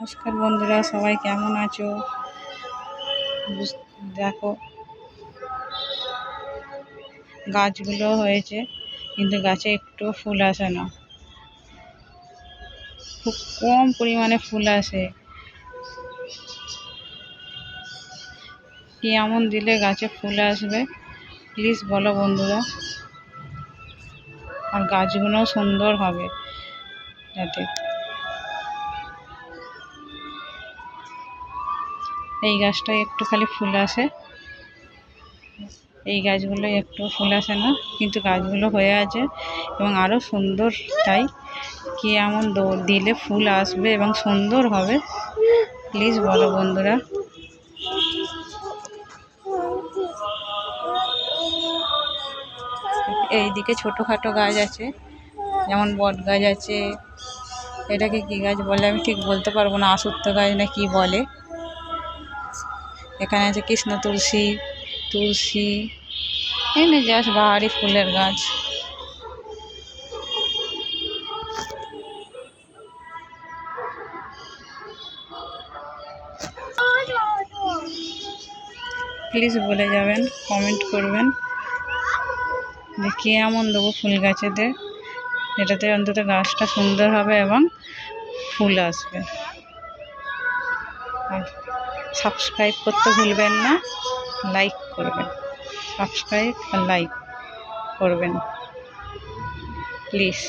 নমস্কার বন্ধুরা, সবাই কেমন আছো? দেখো গাছগুলো হয়েছে, কিন্তু গাছে একটু ফুল আসে না, খুব কম পরিমাণে ফুল আসে। কি এমন দিলে গাছে ফুল আসবে প্লিজ বলো বন্ধুরা, আর গাছগুলো সুন্দর হবে যাতে। এই গাছটায় একটু খালি ফুল আসে, এই গাছগুলো একটু ফুল আসে না, কিন্তু গাছগুলো হয়ে আছে এবং আরও সুন্দর। তাই কি এমন দিলে ফুল আসবে এবং সুন্দর হবে প্লিজ বলো বন্ধুরা। এইদিকে ছোটোখাটো গাছ আছে, যেমন বট গাছ আছে, এটাকে কি গাছ বলে আমি ঠিক বলতে পারবো না, আসত্য গাছ না কি বলে। এখানে আছে কৃষ্ণ তুলসী, তুলসী, এমনি জাস্ট বাহারি ফুলের গাছ। প্লিজ বলে যাবেন, কমেন্ট করবেন যে কী এমন দেবো ফুল গাছেতে, এটাতে অন্তত গাছটা সুন্দর হবে এবং ফুল আসবে। আর সাবস্ক্রাইব করতে ভুলবেন না, লাইক করবেন, সাবস্ক্রাইব আর লাইক করবেন প্লিজ।